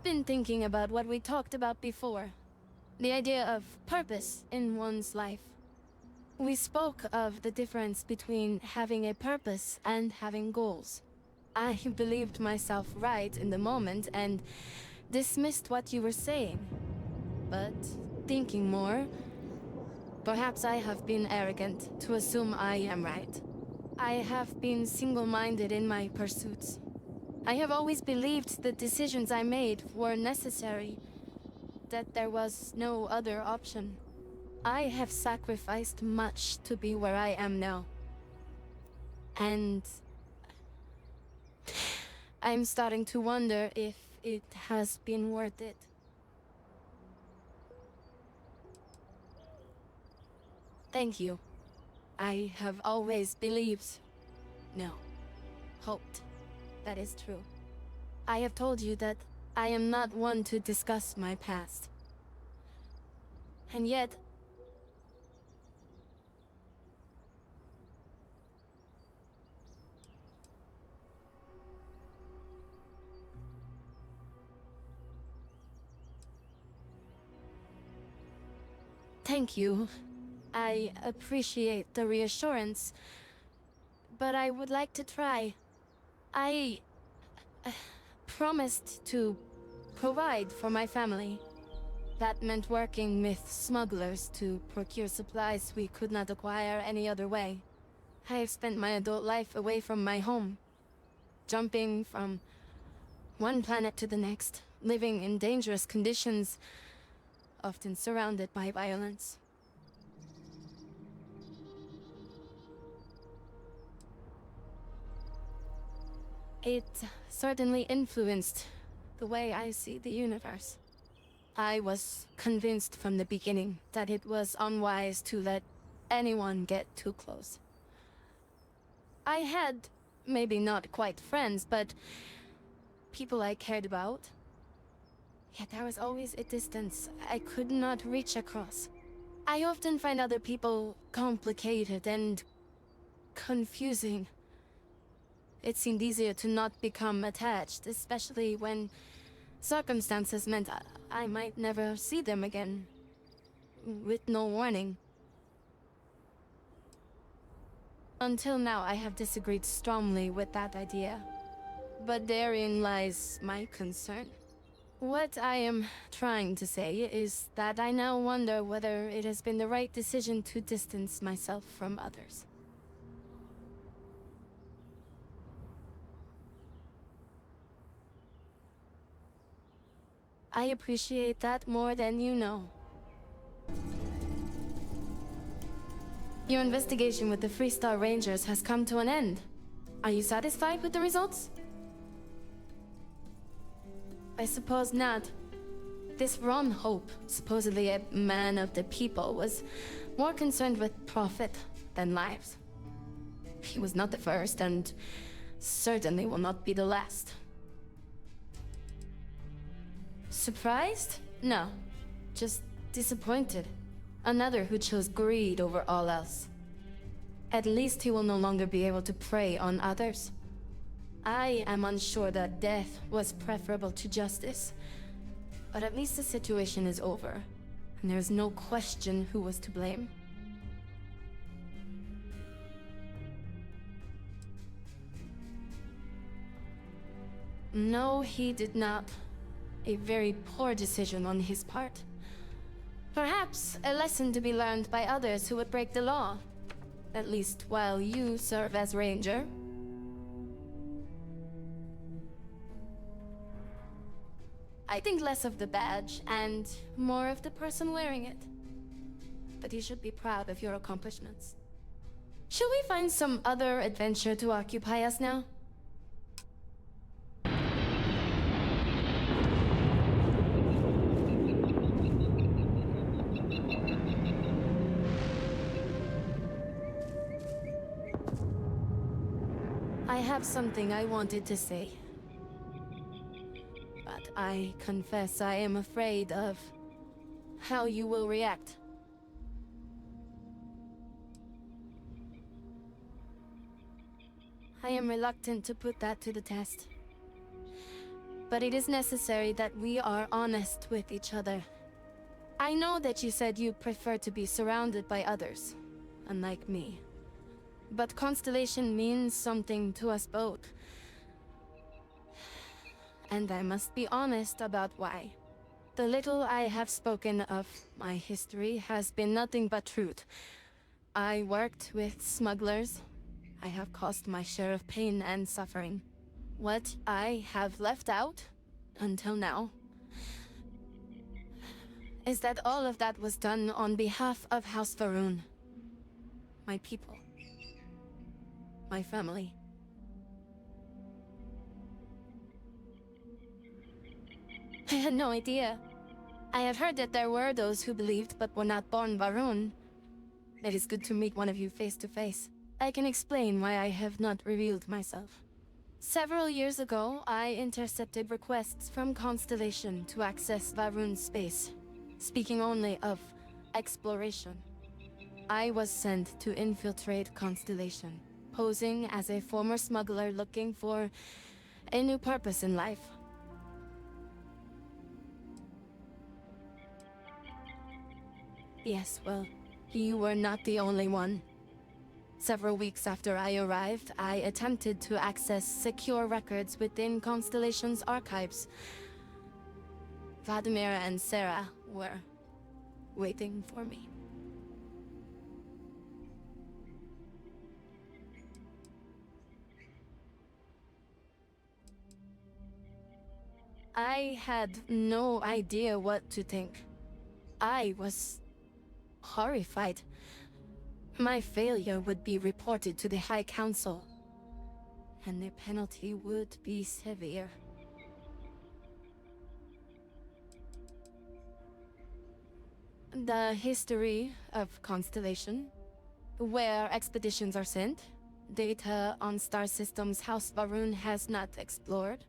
been thinking about what we talked about before. The idea of purpose in one's life. We spoke of the difference between having a purpose and having goals. I believed myself right in the moment and dismissed what you were saying. But thinking more, perhaps I have been arrogant to assume I am right. I have been single-minded in my pursuits. I have always believed the decisions I made were necessary, that there was no other option. I have sacrificed much to be where I am now. And I'm starting to wonder if it has been worth it. Thank you. I have always believed, no, hoped, that is true. I have told you that I am not one to discuss my past. And yet, thank you. I appreciate the reassurance, but I would like to try. I promised to provide for my family. That meant working with smugglers to procure supplies we could not acquire any other way. I have spent my adult life away from my home, jumping from one planet to the next, living in dangerous conditions, often surrounded by violence. It certainly influenced the way I see the universe. I was convinced from the beginning that it was unwise to let anyone get too close. I had, maybe not quite friends, but people I cared about. Yet there was always a distance I could not reach across. I often find other people complicated and confusing. It seemed easier to not become attached, especially when circumstances meant I might never see them again, with no warning. Until now, I have disagreed strongly with that idea. But therein lies my concern. What I am trying to say is that I now wonder whether it has been the right decision to distance myself from others. I appreciate that more than you know. Your investigation with the Freestar Rangers has come to an end. Are you satisfied with the results? I suppose not. This Ron Hope, supposedly a man of the people, was more concerned with profit than lives. He was not the first, and certainly will not be the last. Surprised? No. Just disappointed. Another who chose greed over all else. At least he will no longer be able to prey on others. I am unsure that death was preferable to justice. But at least the situation is over, and there is no question who was to blame. No, he did not. A very poor decision on his part. Perhaps a lesson to be learned by others who would break the law. At least while you serve as Ranger. I think less of the badge and more of the person wearing it. But you should be proud of your accomplishments. Shall we find some other adventure to occupy us now? I have something I wanted to say. But I confess I am afraid of how you will react. I am reluctant to put that to the test. But it is necessary that we are honest with each other. I know that you said you prefer to be surrounded by others, unlike me. But Constellation means something to us both. And I must be honest about why. The little I have spoken of my history has been nothing but truth. I worked with smugglers. I have caused my share of pain and suffering. What I have left out, until now, is that all of that was done on behalf of House Varun. My people. My family. I had no idea. I had heard that there were those who believed but were not born Varun. It is good to meet one of you face to face. I can explain why I have not revealed myself. Several years ago, I intercepted requests from Constellation to access Varun's space, speaking only of exploration. I was sent to infiltrate Constellation, posing as a former smuggler looking for a new purpose in life. Yes, well, you were not the only one. Several weeks after I arrived, I attempted to access secure records within Constellation's archives. Vladimir and Sarah were waiting for me. I had no idea what to think. I was horrified. My failure would be reported to the High Council, and the penalty would be severe. The history of Constellation, where expeditions are sent, data on star systems House Varun has not explored,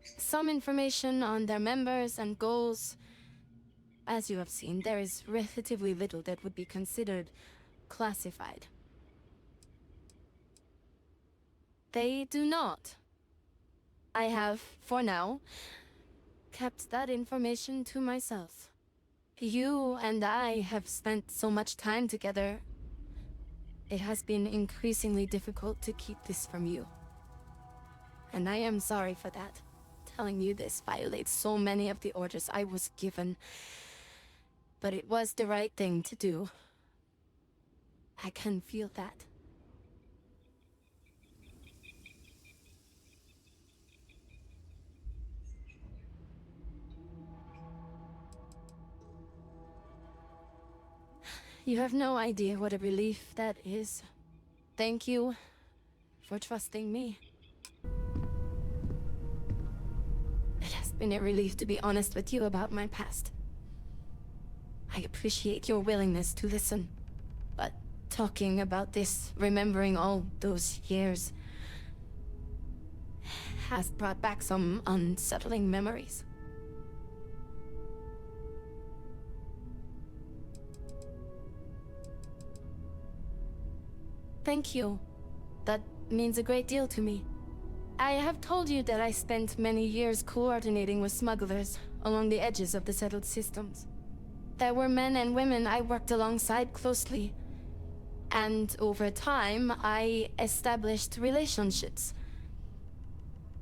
some information on their members and goals. As you have seen, there is relatively little that would be considered classified. They do not. I have, for now, kept that information to myself. You and I have spent so much time together. It has been increasingly difficult to keep this from you. And I am sorry for that. Telling you this violates so many of the orders I was given. But it was the right thing to do. I can feel that. You have no idea what a relief that is. Thank you for trusting me. It has been a relief to be honest with you about my past. I appreciate your willingness to listen, but talking about this, remembering all those years, has brought back some unsettling memories. Thank you. That means a great deal to me. I have told you that I spent many years coordinating with smugglers along the edges of the settled systems. There were men and women I worked alongside closely. And over time, I established relationships.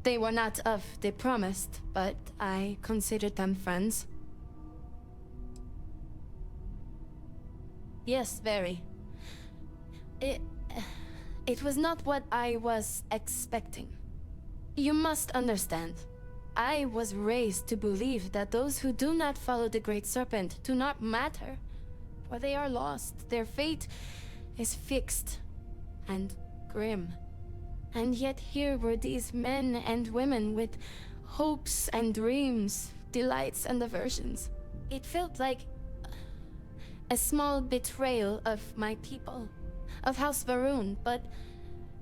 They were not of the promised, but I considered them friends. Yes, very. It was not what I was expecting. You must understand. I was raised to believe that those who do not follow the Great Serpent do not matter, for they are lost. Their fate is fixed and grim. And yet here were these men and women with hopes and dreams, delights and aversions. It felt like a small betrayal of my people, of House Varun, but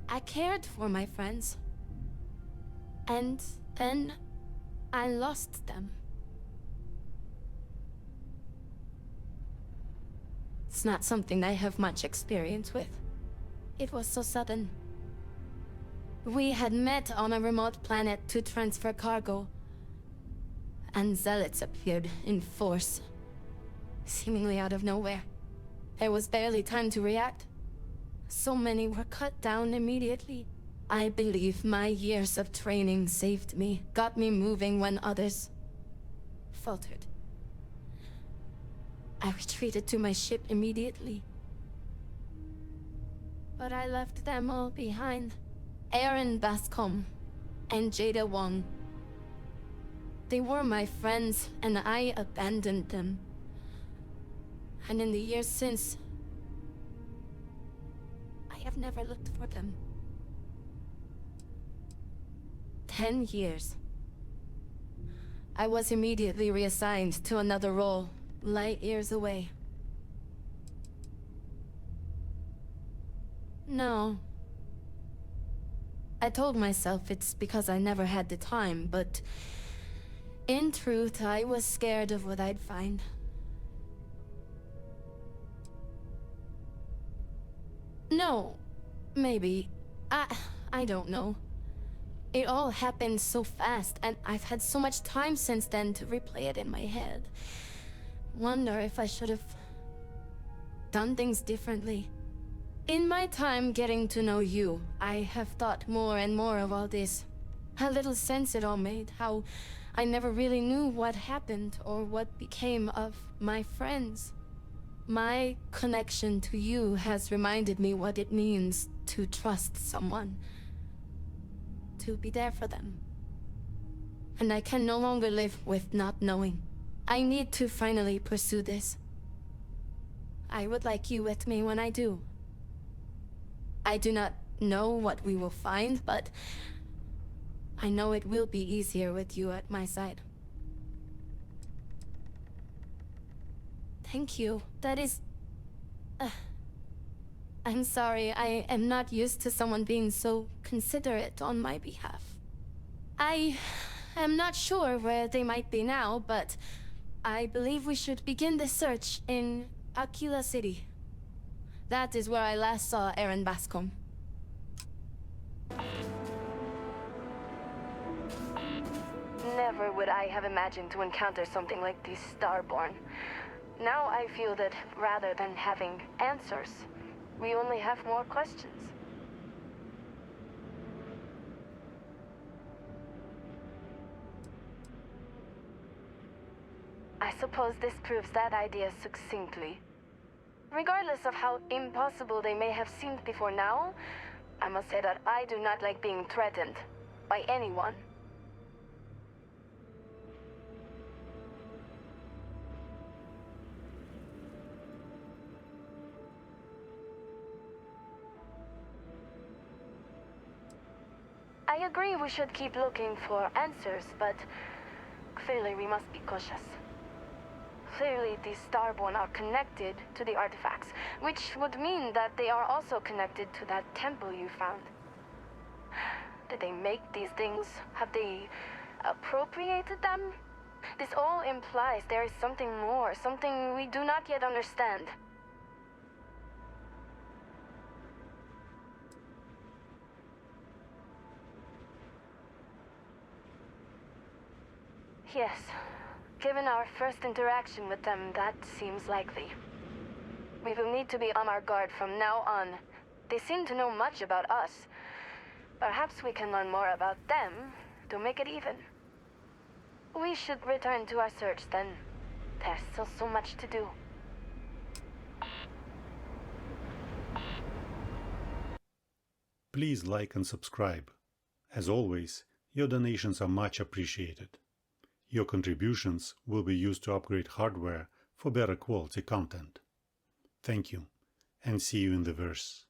I cared for my friends. And then I lost them. It's not something I have much experience with. It was so sudden. We had met on a remote planet to transfer cargo. and zealots appeared in force, seemingly out of nowhere. There was barely time to react. So many were cut down immediately. I believe my years of training saved me, got me moving when others faltered. I retreated to my ship immediately. But I left them all behind. Aaron Bascom and Jada Wong. They were my friends, and I abandoned them. And in the years since, I have never looked for them. 10 years. I was immediately reassigned to another role, light years away. No. I told myself it's because I never had the time, but in truth, I was scared of what I'd find. No, maybe. I don't know. It all happened so fast, and I've had so much time since then to replay it in my head. Wonder if I should have done things differently. In my time getting to know you, I have thought more and more of all this. How little sense it all made, how I never really knew what happened or what became of my friends. My connection to you has reminded me what it means to trust someone, to be there for them. And I can no longer live with not knowing. I need to finally pursue this. I would like you with me when I do. I do not know what we will find, but I know it will be easier with you at my side. Thank you. That is... I'm sorry, I am not used to someone being so considerate on my behalf. I am not sure where they might be now, but I believe we should begin the search in Aquila City. That is where I last saw Aaron Bascom. Never would I have imagined to encounter something like this Starborn. Now I feel that rather than having answers, we only have more questions. I suppose this proves that idea succinctly. Regardless of how impossible they may have seemed before now, I must say that I do not like being threatened by anyone. I agree we should keep looking for answers, but clearly we must be cautious. Clearly these Starborn are connected to the artifacts, which would mean that they are also connected to that temple you found. Did they make these things? Have they appropriated them? This all implies there is something more, something we do not yet understand. Yes. Given our first interaction with them, that seems likely. We will need to be on our guard from now on. They seem to know much about us. Perhaps we can learn more about them to make it even. We should return to our search then. There's still so much to do. Please like and subscribe. As always, your donations are much appreciated. Your contributions will be used to upgrade hardware for better quality content. Thank you, and see you in the verse.